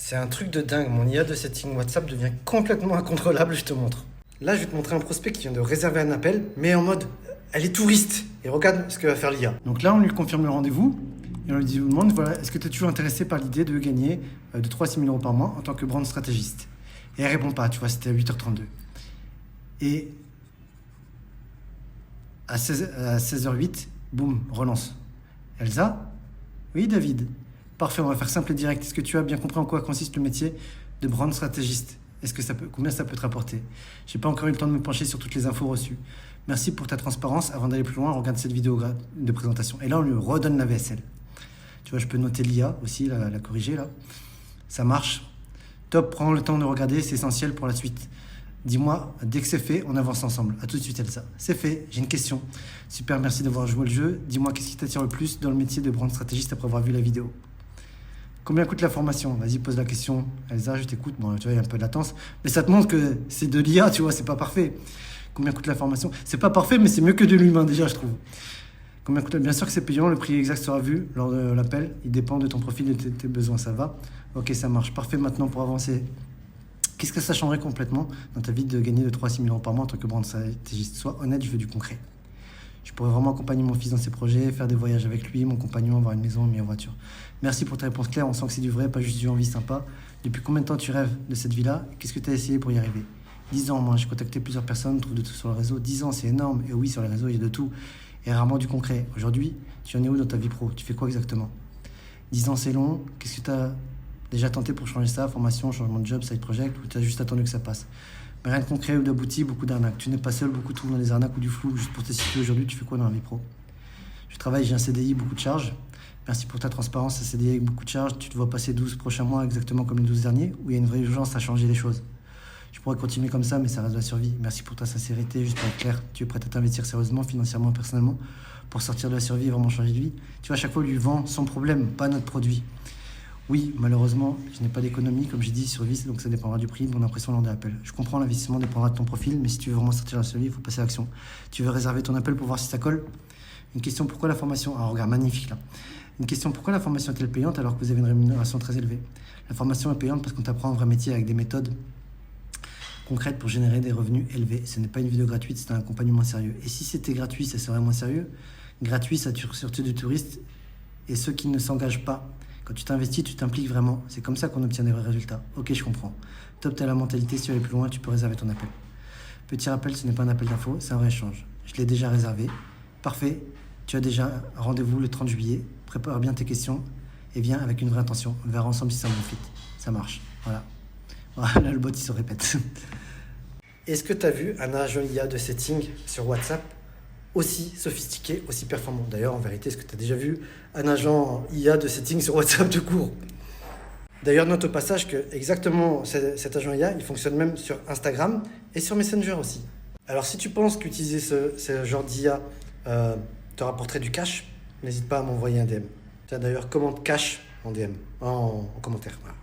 C'est un truc de dingue, mon IA de setting WhatsApp devient complètement incontrôlable, je te montre. Là, je vais te montrer un prospect qui vient de réserver un appel, mais en mode, elle est touriste. Et regarde ce que va faire l'IA. Donc là, on lui confirme le rendez-vous, et on lui demande, voilà, est-ce que tu es toujours intéressé par l'idée de gagner de 3 à 6 000 euros par mois en tant que brand stratégiste? Et elle répond pas, tu vois, c'était à 8h32. Et à 16h08, boum, relance. Elsa? Oui, David. Parfait, on va faire simple et direct. Est-ce que tu as bien compris en quoi consiste le métier de brand stratégiste? Combien ça peut te rapporter? J'ai pas encore eu le temps de me pencher sur toutes les infos reçues. Merci pour ta transparence. Avant d'aller plus loin, regarde cette vidéo de présentation. Et là, on lui redonne la VSL. Tu vois, je peux noter l'IA aussi, la corriger là. Ça marche. Top, prends le temps de regarder, c'est essentiel pour la suite. Dis-moi, dès que c'est fait, on avance ensemble. À tout de suite, Elsa. C'est fait, j'ai une question. Super, merci d'avoir joué le jeu. Dis-moi, qu'est-ce qui t'attire le plus dans le métier de brand stratégiste après avoir vu la vidéo? Combien coûte la formation? Vas-y, pose la question. Elsa, je t'écoute. Bon, tu vois, il y a un peu de latence. Mais ça te montre que c'est de l'IA, tu vois, c'est pas parfait. Combien coûte la formation? C'est pas parfait, mais c'est mieux que de l'humain déjà, je trouve. Combien coûte? Bien sûr que c'est payant, le prix exact sera vu lors de l'appel. Il dépend de ton profil et de tes besoins, ça va? Ok, ça marche. Parfait, maintenant pour avancer. Qu'est-ce que ça changerait complètement dans ta vie de gagner de 3 à 6 000 euros par mois en tant que brand stratégiste? Sois honnête, je veux du concret. Je pourrais vraiment accompagner mon fils dans ses projets, faire des voyages avec lui, mon compagnon, avoir une maison, une meilleure voiture. Merci pour ta réponse claire, on sent que c'est du vrai, pas juste du envie sympa. Depuis combien de temps tu rêves de cette vie-là? Qu'est-ce que tu as essayé pour y arriver? 10 ans, moi, j'ai contacté plusieurs personnes, trouve de tout sur le réseau. 10 ans, c'est énorme. Et oui, sur les réseaux, il y a de tout. Et rarement du concret. Aujourd'hui, tu en es où dans ta vie pro? Tu fais quoi exactement? 10 ans, c'est long. Qu'est-ce que tu as déjà tenté pour changer ça? Formation, changement de job, side project, ou tu as juste attendu que ça passe? Mais rien de concret ou d'abouti, beaucoup d'arnaques. Tu n'es pas seul, beaucoup trouvent dans les arnaques ou du flou. Juste pour te situer aujourd'hui, tu fais quoi dans la vie pro? Je travaille, j'ai un CDI, beaucoup de charges. Merci pour ta transparence, un CDI avec beaucoup de charges. Tu te vois passer 12 prochains mois exactement comme les 12 derniers, ou il y a une vraie urgence à changer les choses? Je pourrais continuer comme ça, mais ça reste de la survie. Merci pour ta sincérité, juste pour être clair. Tu es prêt à t'investir sérieusement, financièrement, personnellement, pour sortir de la survie et vraiment changer de vie? Tu vois, à chaque fois, on lui vend son problème, pas notre produit. Oui, malheureusement, je n'ai pas d'économie, comme j'ai dit, survie, donc ça dépendra du prix de mon impression lors de l'appel. Je comprends, l'investissement dépendra de ton profil, mais si tu veux vraiment sortir de la survie, il faut passer à l'action. Tu veux réserver ton appel pour voir si ça colle? Une question, pourquoi la formation... Ah, regarde, magnifique là. Une question, pourquoi la formation est-elle payante alors que vous avez une rémunération très élevée? La formation est payante parce qu'on t'apprend un vrai métier avec des méthodes concrètes pour générer des revenus élevés. Ce n'est pas une vidéo gratuite, c'est un accompagnement sérieux. Et si c'était gratuit, ça serait moins sérieux. Gratuit, ça tue surtout des touristes et ceux qui ne s'engagent pas. Quand tu t'investis, tu t'impliques vraiment. C'est comme ça qu'on obtient des vrais résultats. Ok, je comprends. Top, t'as la mentalité. Si tu veux aller plus loin, tu peux réserver ton appel. Petit rappel, ce n'est pas un appel d'info, c'est un vrai échange. Je l'ai déjà réservé. Parfait. Tu as déjà rendez-vous le 30 juillet. Prépare bien tes questions et viens avec une vraie intention. On verra ensemble si c'est un bon fit. Ça marche. Voilà. Voilà, le bot, il se répète. Est-ce que tu as vu un agent IA de setting sur WhatsApp aussi sophistiqué, aussi performant? D'ailleurs, en vérité, est-ce que tu as déjà vu un agent IA de setting sur WhatsApp tout court? D'ailleurs, note au passage que exactement cet agent IA, il fonctionne même sur Instagram et sur Messenger aussi. Alors, si tu penses qu'utiliser ce genre d'IA te rapporterait du cash, n'hésite pas à m'envoyer un DM. Tiens, d'ailleurs, commente cash en DM, en commentaire. Voilà.